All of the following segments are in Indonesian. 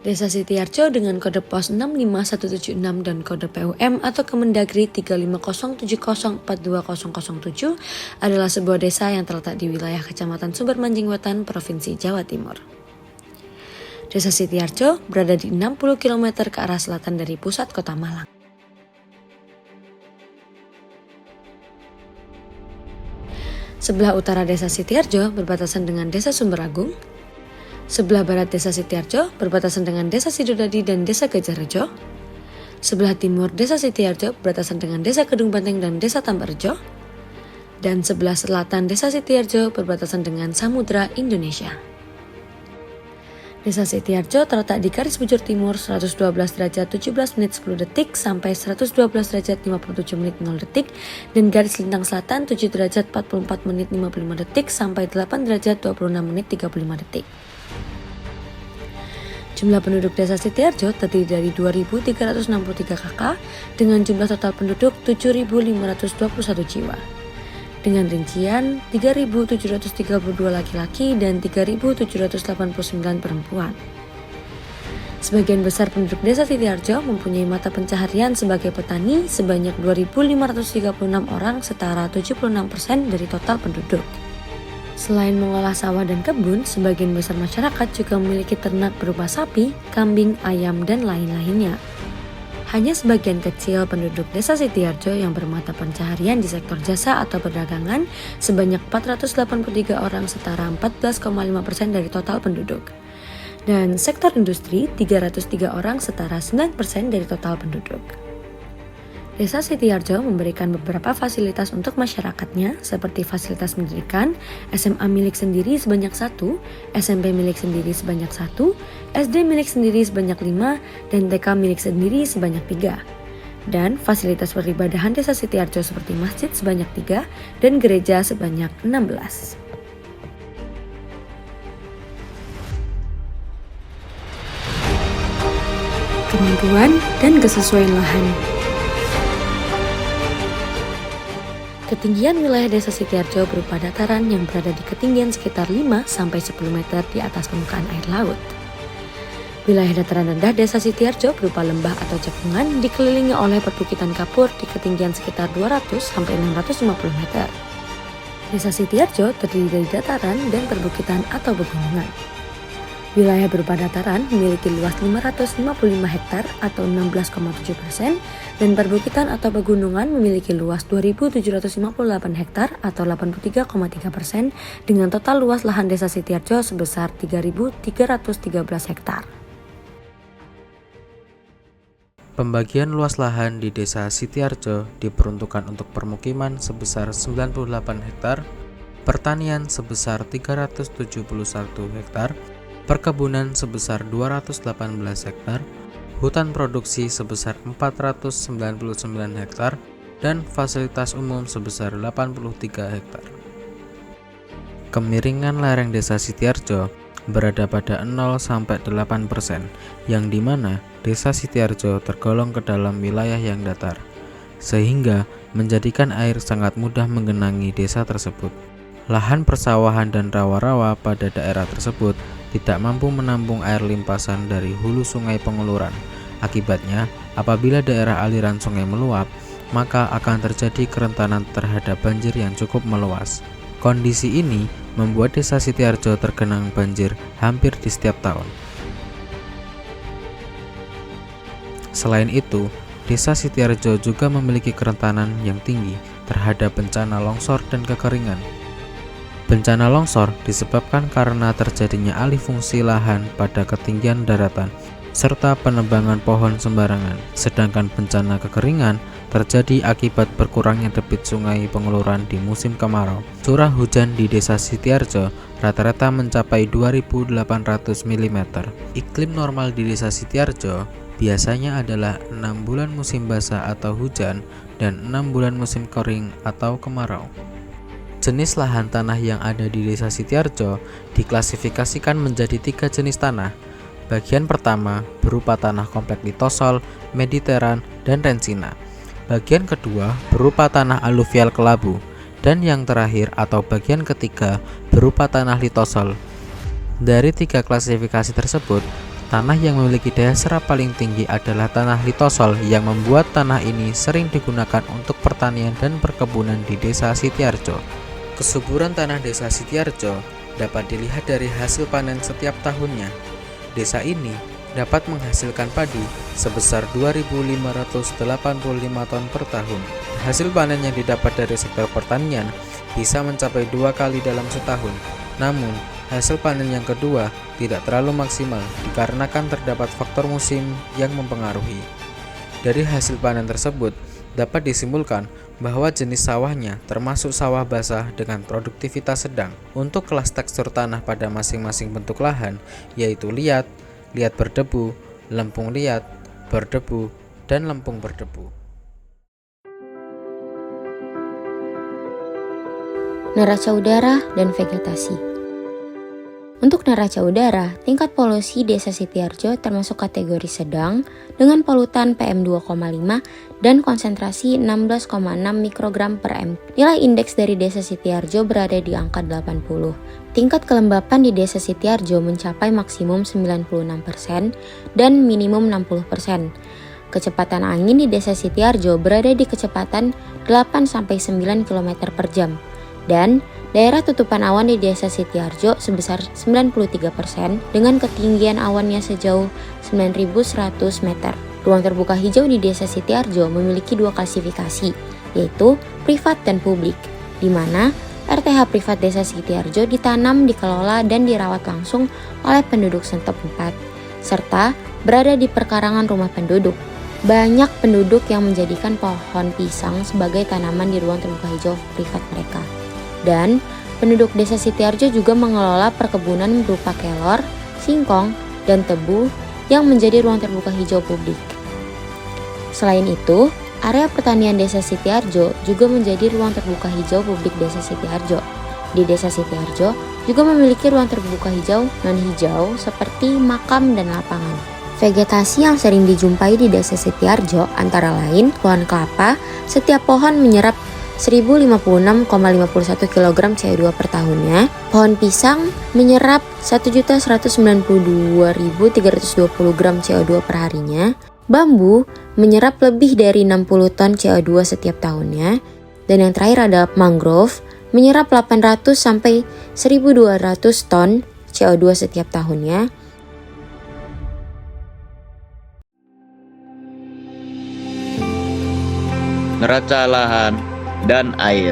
Desa Sitiarjo dengan kode pos 65176 dan kode PUM atau Kemendagri 35070420007 adalah sebuah desa yang terletak di wilayah Kecamatan Sumbermanjing Wetan, Provinsi Jawa Timur. Desa Sitiarjo berada di 60 km ke arah selatan dari pusat kota Malang. Sebelah utara Desa Sitiarjo berbatasan dengan Desa Sumberagung. Sebelah barat Desa Sitiarjo berbatasan dengan Desa Sidodadi dan Desa Gajahrejo. Sebelah timur Desa Sitiarjo berbatasan dengan Desa Kedung Banteng dan Desa Tambarjo. Dan sebelah selatan Desa Sitiarjo berbatasan dengan Samudra Indonesia. Desa Sitiarjo terletak di garis bujur timur 112 derajat 17 menit 10 detik sampai 112 derajat 57 menit 0 detik dan garis lintang selatan 7 derajat 44 menit 55 detik sampai 8 derajat 26 menit 35 detik. Jumlah penduduk Desa Sitiarjo terdiri dari 2.363 kakak dengan jumlah total penduduk 7.521 jiwa. Dengan rincian 3.732 laki-laki dan 3.789 perempuan. Sebagian besar penduduk Desa Sitiarjo mempunyai mata pencaharian sebagai petani sebanyak 2.536 orang setara 76% dari total penduduk. Selain mengolah sawah dan kebun, sebagian besar masyarakat juga memiliki ternak berupa sapi, kambing, ayam, dan lain-lainnya. Hanya sebagian kecil penduduk Desa Sitiarjo yang bermata pencaharian di sektor jasa atau perdagangan sebanyak 483 orang setara 14,5% dari total penduduk. Dan sektor industri 303 orang setara 9% dari total penduduk. Desa Sitiarjo memberikan beberapa fasilitas untuk masyarakatnya seperti fasilitas pendidikan, SMA milik sendiri sebanyak 1, SMP milik sendiri sebanyak 1, SD milik sendiri sebanyak 5, dan TK milik sendiri sebanyak 3. Dan fasilitas peribadahan Desa Sitiarjo seperti masjid sebanyak 3 dan gereja sebanyak 16. Kemampuan dan kesesuaian lahan. Ketinggian wilayah Desa Sitiarjo berupa dataran yang berada di ketinggian sekitar 5-10 meter di atas permukaan air laut. Wilayah dataran rendah Desa Sitiarjo berupa lembah atau cekungan dikelilingi oleh perbukitan kapur di ketinggian sekitar 200-650 meter. Desa Sitiarjo terdiri dari dataran dan perbukitan atau pegunungan. Wilayah berupa dataran memiliki luas 555 hektar atau 16,7% dan perbukitan atau pegunungan memiliki luas 2.758 hektar atau 83,3% dengan total luas lahan Desa Sitiarjo sebesar 3.313 hektar. Pembagian luas lahan di Desa Sitiarjo diperuntukkan untuk permukiman sebesar 98 hektar, pertanian sebesar 371 hektar, perkebunan sebesar 218 hektar, hutan produksi sebesar 499 hektar, dan fasilitas umum sebesar 83 hektar. Kemiringan lereng Desa Sitiarjo berada pada 0-8%, yang dimana Desa Sitiarjo tergolong ke dalam wilayah yang datar, sehingga menjadikan air sangat mudah menggenangi desa tersebut. Lahan persawahan dan rawa-rawa pada daerah tersebut tidak mampu menampung air limpasan dari hulu sungai Pengeluran. Akibatnya, apabila daerah aliran sungai meluap, maka akan terjadi kerentanan terhadap banjir yang cukup meluas. Kondisi ini membuat Desa Sitiarjo tergenang banjir hampir di setiap tahun. Selain itu, Desa Sitiarjo juga memiliki kerentanan yang tinggi terhadap bencana longsor dan kekeringan. Bencana longsor disebabkan karena terjadinya alih fungsi lahan pada ketinggian daratan serta penebangan pohon sembarangan, sedangkan bencana kekeringan terjadi akibat berkurangnya debit sungai Pengeluran di musim kemarau. Curah hujan di Desa Sitiarjo rata-rata mencapai 2.800 mm. Iklim normal di Desa Sitiarjo biasanya adalah 6 bulan musim basah atau hujan dan 6 bulan musim kering atau kemarau. Jenis lahan tanah yang ada di Desa Sitiarjo diklasifikasikan menjadi 3 jenis tanah. Bagian pertama berupa tanah kompleks litosol, mediteran, dan rensina. Bagian kedua berupa tanah aluvial kelabu. Dan yang terakhir atau bagian ketiga berupa tanah litosol. Dari 3 klasifikasi tersebut, Tanah yang memiliki daya serap paling tinggi adalah tanah litosol yang membuat tanah ini sering digunakan untuk pertanian dan perkebunan di Desa Sitiarjo. Kesuburan tanah Desa Sitiarjo dapat dilihat dari hasil panen setiap tahunnya. Desa ini dapat menghasilkan padi sebesar 2.585 ton per tahun. Hasil panen yang didapat dari sektor pertanian bisa mencapai 2 kali dalam setahun. Namun, hasil panen yang kedua tidak terlalu maksimal dikarenakan terdapat faktor musim yang mempengaruhi. Dari hasil panen tersebut, dapat disimpulkan bahwa jenis sawahnya termasuk sawah basah dengan produktivitas sedang. Untuk kelas tekstur tanah pada masing-masing bentuk lahan, yaitu liat, liat berdebu, lempung liat, berdebu, dan lempung berdebu. Neraca udara dan vegetasi. Untuk neraca udara, tingkat polusi Desa Sitiarjo termasuk kategori sedang dengan polutan PM2,5 dan konsentrasi 16,6 mikrogram per M. Nilai indeks dari Desa Sitiarjo berada di angka 80. Tingkat kelembapan di Desa Sitiarjo mencapai maksimum 96% dan minimum 60%. Kecepatan angin di Desa Sitiarjo berada di kecepatan 8-9 km per jam. Dan daerah tutupan awan di Desa Sitiarjo sebesar 93% dengan ketinggian awannya sejauh 9.100 meter. Ruang terbuka hijau di Desa Sitiarjo memiliki 2 klasifikasi, yaitu privat dan publik, di mana RTH privat Desa Sitiarjo ditanam, dikelola, dan dirawat langsung oleh penduduk setempat, serta berada di perkarangan rumah penduduk. Banyak penduduk yang menjadikan pohon pisang sebagai tanaman di ruang terbuka hijau privat mereka. Dan penduduk Desa Sitiarjo juga mengelola perkebunan berupa kelor, singkong, dan tebu yang menjadi ruang terbuka hijau publik. Selain itu, area pertanian Desa Sitiarjo juga menjadi ruang terbuka hijau publik Desa Sitiarjo. Di Desa Sitiarjo juga memiliki ruang terbuka hijau non-hijau seperti makam dan lapangan. Vegetasi yang sering dijumpai di Desa Sitiarjo antara lain pohon kelapa, setiap pohon menyerap 1056,51 kg CO2 per tahunnya. Pohon pisang menyerap 1.192.320 gram CO2 per harinya. Bambu menyerap lebih dari 60 ton CO2 setiap tahunnya. Dan yang terakhir adalah mangrove menyerap 800 sampai 1.200 ton CO2 setiap tahunnya. Neraca lahan dan air.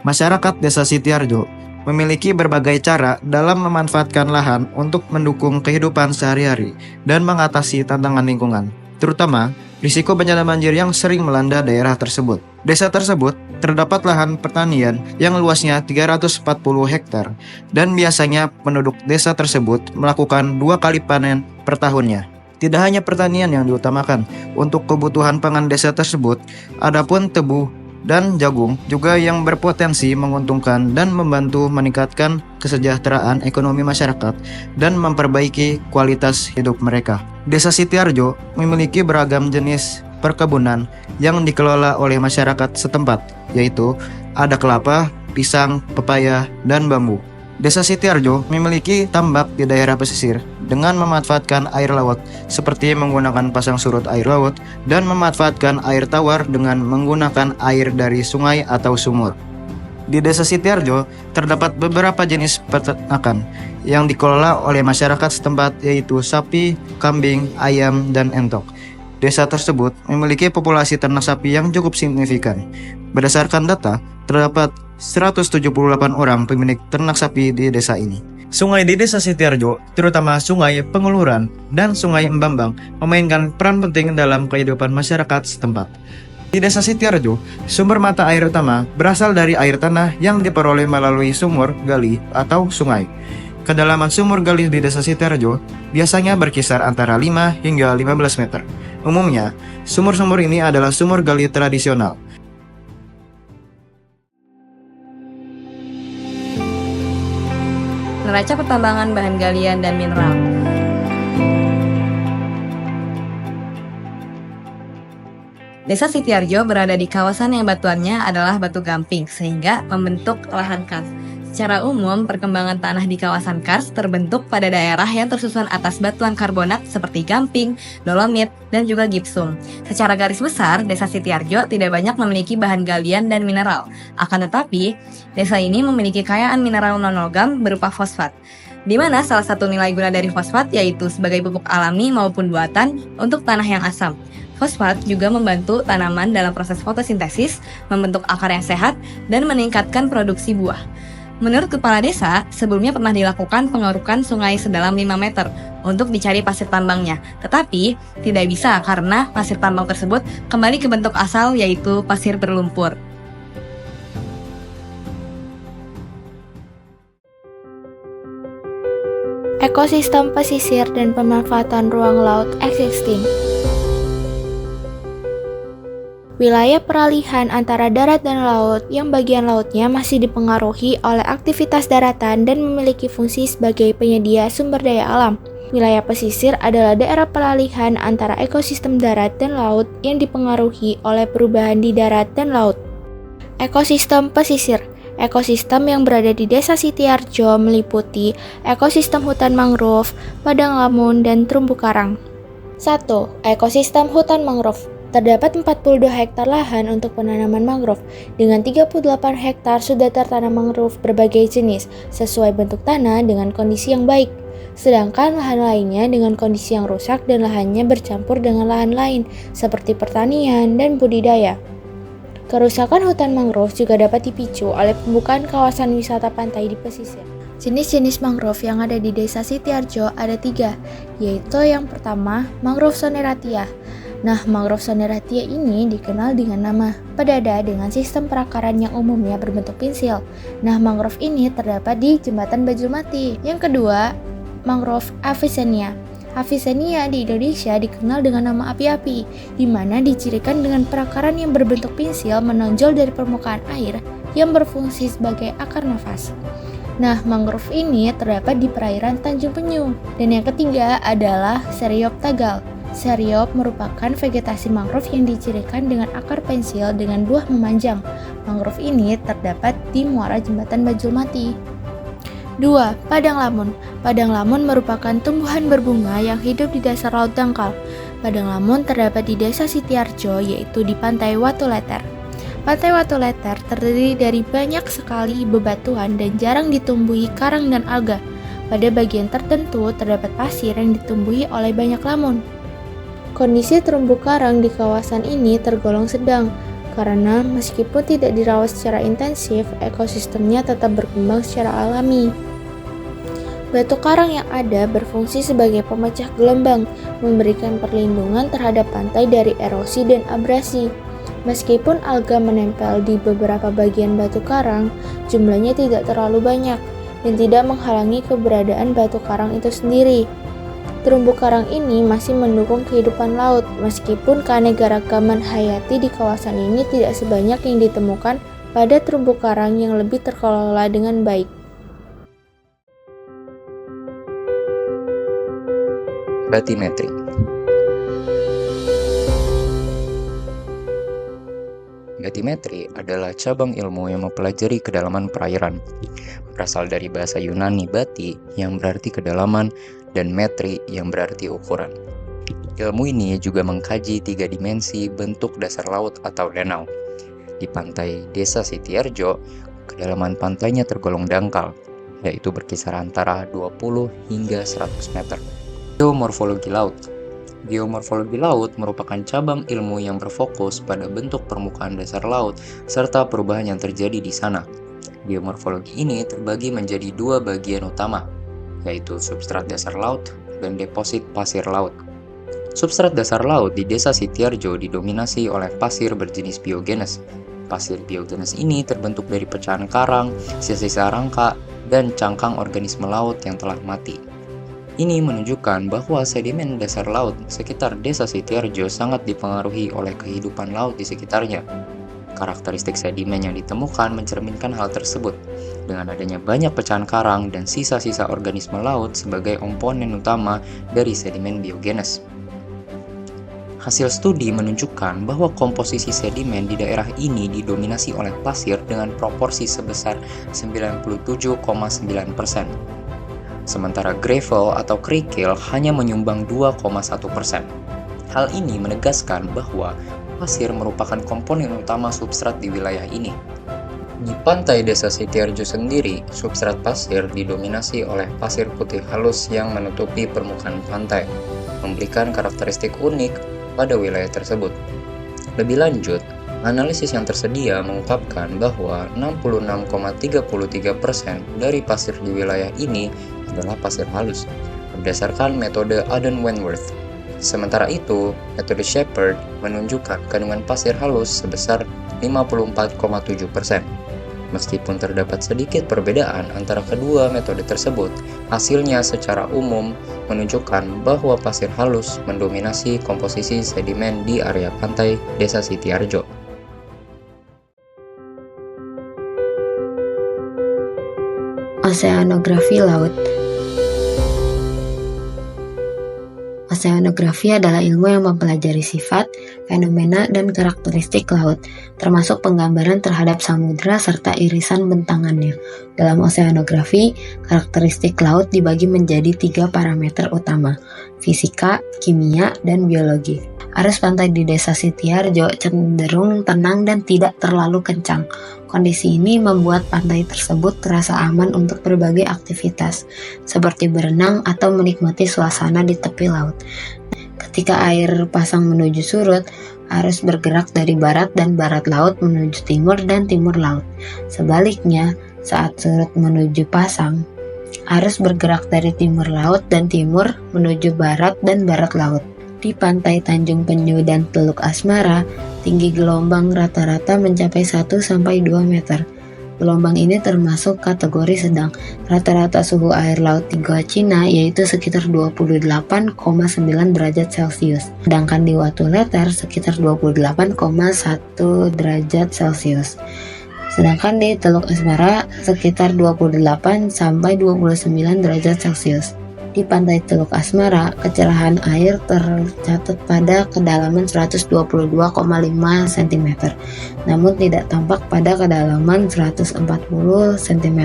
Masyarakat Desa Sitiarjo memiliki berbagai cara dalam memanfaatkan lahan untuk mendukung kehidupan sehari-hari dan mengatasi tantangan lingkungan, terutama risiko bencana banjir yang sering melanda daerah tersebut. Desa tersebut terdapat lahan pertanian yang luasnya 340 hektar dan biasanya penduduk desa tersebut melakukan 2 kali panen per tahunnya. Tidak hanya pertanian yang diutamakan untuk kebutuhan pangan desa tersebut, adapun tebu dan jagung juga yang berpotensi menguntungkan dan membantu meningkatkan kesejahteraan ekonomi masyarakat dan memperbaiki kualitas hidup mereka. Desa Sitiarjo memiliki beragam jenis perkebunan yang dikelola oleh masyarakat setempat, yaitu ada kelapa, pisang, pepaya, dan bambu. Desa Sitiarjo memiliki tambak di daerah pesisir dengan memanfaatkan air laut seperti menggunakan pasang surut air laut dan memanfaatkan air tawar dengan menggunakan air dari sungai atau sumur. Di Desa Sitiarjo terdapat beberapa jenis peternakan yang dikelola oleh masyarakat setempat, yaitu sapi, kambing, ayam, dan entok. Desa tersebut memiliki populasi ternak sapi yang cukup signifikan. Berdasarkan data, terdapat 178 orang pemilik ternak sapi di desa ini. Sungai di Desa Sitiarjo, terutama Sungai Penguluran dan Sungai Embambang, memainkan peran penting dalam kehidupan masyarakat setempat. Di Desa Sitiarjo, sumber mata air utama berasal dari air tanah yang diperoleh melalui sumur gali atau sungai. Kedalaman sumur gali di Desa Sitiarjo biasanya berkisar antara 5 hingga 15 meter. Umumnya, sumur-sumur ini adalah sumur gali tradisional. Neraca pertambangan bahan galian dan mineral. Desa Sitiarjo berada di kawasan yang batuannya adalah batu gamping sehingga membentuk lahan karst. Secara umum, perkembangan tanah di kawasan karst terbentuk pada daerah yang tersusun atas batuan karbonat seperti gamping, dolomit, dan juga gipsum. Secara garis besar, Desa Sitiarjo tidak banyak memiliki bahan galian dan mineral. Akan tetapi, desa ini memiliki kekayaan mineral non-logam berupa fosfat, di mana salah satu nilai guna dari fosfat yaitu sebagai pupuk alami maupun buatan untuk tanah yang asam. Fosfat juga membantu tanaman dalam proses fotosintesis, membentuk akar yang sehat, dan meningkatkan produksi buah. Menurut kepala desa, sebelumnya pernah dilakukan pengerukan sungai sedalam 5 meter untuk dicari pasir tambangnya. Tetapi, tidak bisa karena pasir tambang tersebut kembali ke bentuk asal yaitu pasir berlumpur. Ekosistem pesisir dan pemanfaatan ruang laut existing. Wilayah peralihan antara darat dan laut yang bagian lautnya masih dipengaruhi oleh aktivitas daratan dan memiliki fungsi sebagai penyedia sumber daya alam. Wilayah pesisir adalah daerah peralihan antara ekosistem darat dan laut yang dipengaruhi oleh perubahan di darat dan laut. Ekosistem pesisir. Ekosistem yang berada di Desa Sitiarjo meliputi ekosistem hutan mangrove, padang lamun, dan terumbu karang. 1. Ekosistem hutan mangrove. Terdapat 42 hektar lahan untuk penanaman mangrove, dengan 38 hektar sudah tertanam mangrove berbagai jenis, sesuai bentuk tanah dengan kondisi yang baik. Sedangkan lahan lainnya dengan kondisi yang rusak dan lahannya bercampur dengan lahan lain, seperti pertanian dan budidaya. Kerusakan hutan mangrove juga dapat dipicu oleh pembukaan kawasan wisata pantai di pesisir. Jenis-jenis mangrove yang ada di Desa Sitiarjo ada 3, yaitu yang pertama, mangrove soneratia. Nah, mangrove soneratia ini dikenal dengan nama pedada dengan sistem perakaran yang umumnya berbentuk pensil. Nah, mangrove ini terdapat di Jembatan Bajulmati. Yang kedua, mangrove Avicennia. Avicennia di Indonesia dikenal dengan nama api-api, di mana dicirikan dengan perakaran yang berbentuk pensil menonjol dari permukaan air yang berfungsi sebagai akar nafas. Nah, mangrove ini terdapat di perairan Tanjung Penyu. Dan yang ketiga adalah Seriop tagal. Seriop merupakan vegetasi mangrove yang dicirikan dengan akar pensil dengan buah memanjang. Mangrove ini terdapat di muara Jembatan Bajulmati. 2. Padang lamun. Padang lamun merupakan tumbuhan berbunga yang hidup di dasar laut dangkal. Padang lamun terdapat di Desa Sitiarjo, yaitu di Pantai Watuleter. Pantai Watuleter terdiri dari banyak sekali bebatuan dan jarang ditumbuhi karang dan alga. Pada bagian tertentu terdapat pasir yang ditumbuhi oleh banyak lamun. Kondisi terumbu karang di kawasan ini tergolong sedang, karena meskipun tidak dirawat secara intensif, ekosistemnya tetap berkembang secara alami. Batu karang yang ada berfungsi sebagai pemecah gelombang, memberikan perlindungan terhadap pantai dari erosi dan abrasi. Meskipun alga menempel di beberapa bagian batu karang, jumlahnya tidak terlalu banyak dan tidak menghalangi keberadaan batu karang itu sendiri. Terumbu karang ini masih mendukung kehidupan laut, meskipun keanekaragaman hayati di kawasan ini tidak sebanyak yang ditemukan pada terumbu karang yang lebih terkelola dengan baik. Batimetri. Batimetri adalah cabang ilmu yang mempelajari kedalaman perairan. Berasal dari bahasa Yunani bati yang berarti kedalaman dan metri yang berarti ukuran. Ilmu ini juga mengkaji 3 dimensi bentuk dasar laut atau danau. Di pantai Desa Sitiarjo, kedalaman pantainya tergolong dangkal, yaitu berkisar antara 20 hingga 100 meter. Geomorfologi laut. Geomorfologi laut merupakan cabang ilmu yang berfokus pada bentuk permukaan dasar laut serta perubahan yang terjadi di sana. Geomorfologi ini terbagi menjadi 2 bagian utama, yaitu substrat dasar laut dan deposit pasir laut. Substrat dasar laut di Desa Sitiarjo didominasi oleh pasir berjenis biogenes. Pasir biogenes ini terbentuk dari pecahan karang, sisa-sisa rangka, dan cangkang organisme laut yang telah mati. Ini menunjukkan bahwa sedimen dasar laut sekitar Desa Sitiarjo sangat dipengaruhi oleh kehidupan laut di sekitarnya. Karakteristik sedimen yang ditemukan mencerminkan hal tersebut, dengan adanya banyak pecahan karang dan sisa-sisa organisme laut sebagai komponen utama dari sedimen biogenes. Hasil studi menunjukkan bahwa komposisi sedimen di daerah ini didominasi oleh pasir dengan proporsi sebesar 97,9%. Sementara gravel atau kerikil hanya menyumbang 2,1%. Hal ini menegaskan bahwa pasir merupakan komponen utama substrat di wilayah ini. Di pantai Desa Setiarjo sendiri, substrat pasir didominasi oleh pasir putih halus yang menutupi permukaan pantai, memberikan karakteristik unik pada wilayah tersebut. Lebih lanjut, analisis yang tersedia mengungkapkan bahwa 66,33% dari pasir di wilayah ini adalah pasir halus, berdasarkan metode Adden-Wentworth. Sementara itu, metode Shepard menunjukkan kandungan pasir halus sebesar 54,7%. Meskipun terdapat sedikit perbedaan antara kedua metode tersebut, hasilnya secara umum menunjukkan bahwa pasir halus mendominasi komposisi sedimen di area pantai Desa Setiarjo. Oseanografi laut. Oseanografi adalah ilmu yang mempelajari sifat, fenomena, dan karakteristik laut, termasuk penggambaran terhadap samudera serta irisan bentangannya. Dalam oseanografi, karakteristik laut dibagi menjadi 3 parameter utama: fisika, kimia, dan biologi. Arus pantai di Desa Setiarjo cenderung tenang dan tidak terlalu kencang. Kondisi ini membuat pantai tersebut terasa aman untuk berbagai aktivitas, seperti berenang atau menikmati suasana di tepi laut. Ketika air pasang menuju surut, arus bergerak dari barat dan barat laut menuju timur dan timur laut. Sebaliknya, saat surut menuju pasang, arus bergerak dari timur laut dan timur menuju barat dan barat laut. Di pantai Tanjung Penyu dan Teluk Asmara, tinggi gelombang rata-rata mencapai 1-2 meter. Gelombang ini termasuk kategori sedang. Rata-rata suhu air laut di Gua Cina yaitu sekitar 28,9 derajat Celcius, sedangkan di Watu Letter sekitar 28,1 derajat Celcius. Sedangkan di Teluk Asmara sekitar 28 sampai 29 derajat Celcius. Di pantai Teluk Asmara, kecerahan air tercatat pada kedalaman 122,5 cm, namun tidak tampak pada kedalaman 140 cm.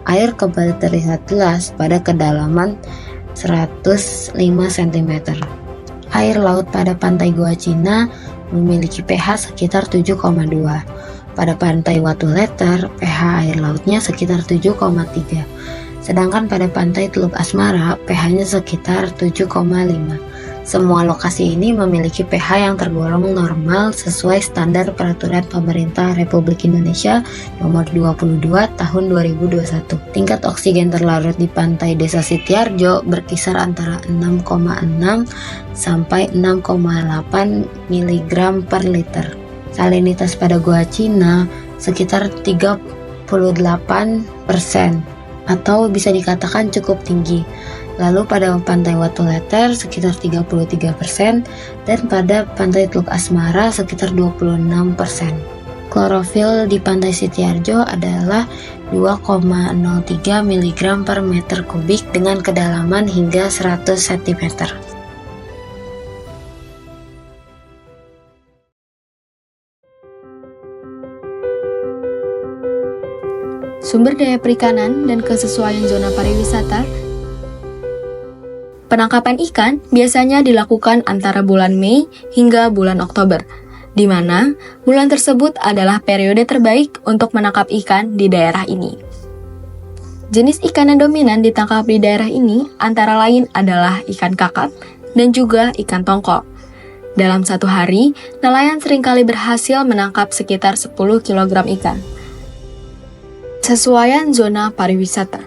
Air kembali terlihat jelas pada kedalaman 105 cm. Air laut pada pantai Gua Cina memiliki pH sekitar 7,2. Pada pantai Watu Letter, pH air lautnya sekitar 7,3. Sedangkan pada pantai Teluk Asmara, pH-nya sekitar 7,5. Semua lokasi ini memiliki pH yang tergolong normal sesuai standar peraturan pemerintah Republik Indonesia nomor 22 tahun 2021. Tingkat oksigen terlarut di pantai Desa Setiarjo berkisar antara 6,6 sampai 6,8 mg per liter. Salinitas pada Gua Cina sekitar 38%. Atau bisa dikatakan cukup tinggi. Lalu pada pantai Watu Letter sekitar 33% dan pada pantai Teluk Asmara sekitar 26%. Klorofil di pantai Setiarjo adalah 2,03 mg per meter kubik dengan kedalaman hingga 100 cm. Sumber daya perikanan dan kesesuaian zona pariwisata. Penangkapan ikan biasanya dilakukan antara bulan Mei hingga bulan Oktober, di mana bulan tersebut adalah periode terbaik untuk menangkap ikan di daerah ini. Jenis ikan yang dominan ditangkap di daerah ini antara lain adalah ikan kakap dan juga ikan tongkol. Dalam satu hari, nelayan seringkali berhasil menangkap sekitar 10 kg ikan. Kesesuaian zona pariwisata.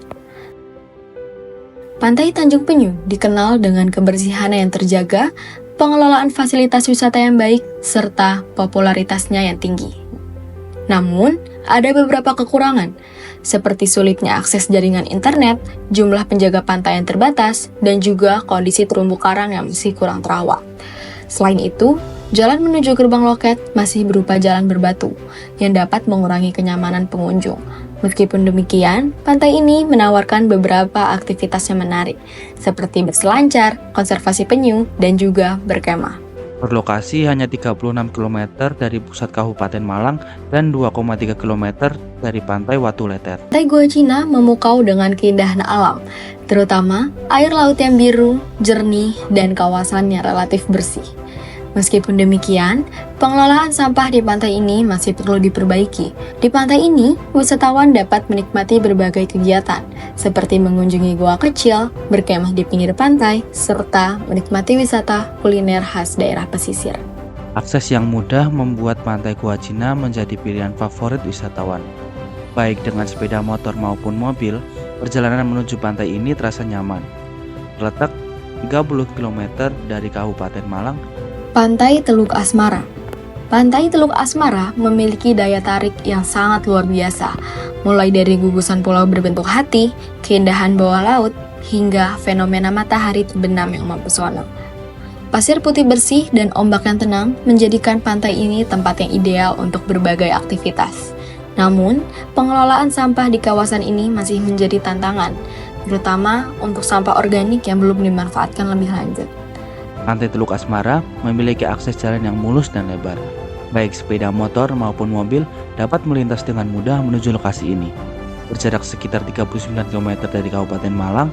Pantai Tanjung Penyu dikenal dengan kebersihan yang terjaga, pengelolaan fasilitas wisata yang baik, serta popularitasnya yang tinggi. Namun, ada beberapa kekurangan, seperti sulitnya akses jaringan internet, jumlah penjaga pantai yang terbatas, dan juga kondisi terumbu karang yang masih kurang terawat. Selain itu, jalan menuju gerbang loket masih berupa jalan berbatu, yang dapat mengurangi kenyamanan pengunjung. Meskipun demikian, pantai ini menawarkan beberapa aktivitas yang menarik, seperti berselancar, konservasi penyu, dan juga berkemah. Berlokasi hanya 36 km dari pusat Kabupaten Malang dan 2,3 km dari pantai Watu Leter. Pantai Gua Cina memukau dengan keindahan alam, terutama air laut yang biru, jernih, dan kawasannya relatif bersih. Meskipun demikian, pengelolaan sampah di pantai ini masih perlu diperbaiki. Di pantai ini, wisatawan dapat menikmati berbagai kegiatan, seperti mengunjungi gua kecil, berkemah di pinggir pantai, serta menikmati wisata kuliner khas daerah pesisir. Akses yang mudah membuat Pantai Gua Cina menjadi pilihan favorit wisatawan. Baik dengan sepeda motor maupun mobil, perjalanan menuju pantai ini terasa nyaman. Terletak 30 km dari Kabupaten Malang. Pantai Teluk Asmara. Pantai Teluk Asmara memiliki daya tarik yang sangat luar biasa, mulai dari gugusan pulau berbentuk hati, keindahan bawah laut, hingga fenomena matahari terbenam yang mempesona. Pasir putih bersih dan ombak yang tenang menjadikan pantai ini tempat yang ideal untuk berbagai aktivitas. Namun, pengelolaan sampah di kawasan ini masih menjadi tantangan, terutama untuk sampah organik yang belum dimanfaatkan lebih lanjut. Pantai Teluk Asmara memiliki akses jalan yang mulus dan lebar. Baik sepeda motor maupun mobil dapat melintas dengan mudah menuju lokasi ini. Berjarak sekitar 39 km dari Kabupaten Malang.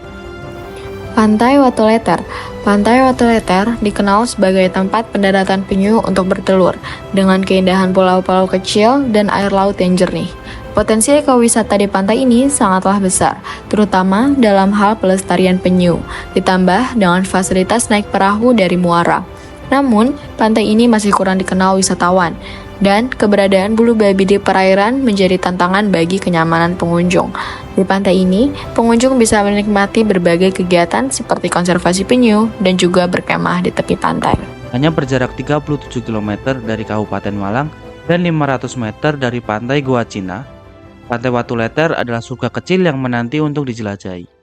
Pantai Watu Leter. Pantai Watu Leter dikenal sebagai tempat pendaratan penyu untuk bertelur, dengan keindahan pulau-pulau kecil dan air laut yang jernih. Potensi ekowisata di pantai ini sangatlah besar, terutama dalam hal pelestarian penyu, ditambah dengan fasilitas naik perahu dari muara. Namun, pantai ini masih kurang dikenal wisatawan, dan keberadaan bulu babi di perairan menjadi tantangan bagi kenyamanan pengunjung. Di pantai ini, pengunjung bisa menikmati berbagai kegiatan seperti konservasi penyu dan juga berkemah di tepi pantai. Hanya berjarak 37 km dari Kabupaten Malang dan 500 meter dari Pantai Gua Cina, Pantai Watu Leter adalah surga kecil yang menanti untuk dijelajahi.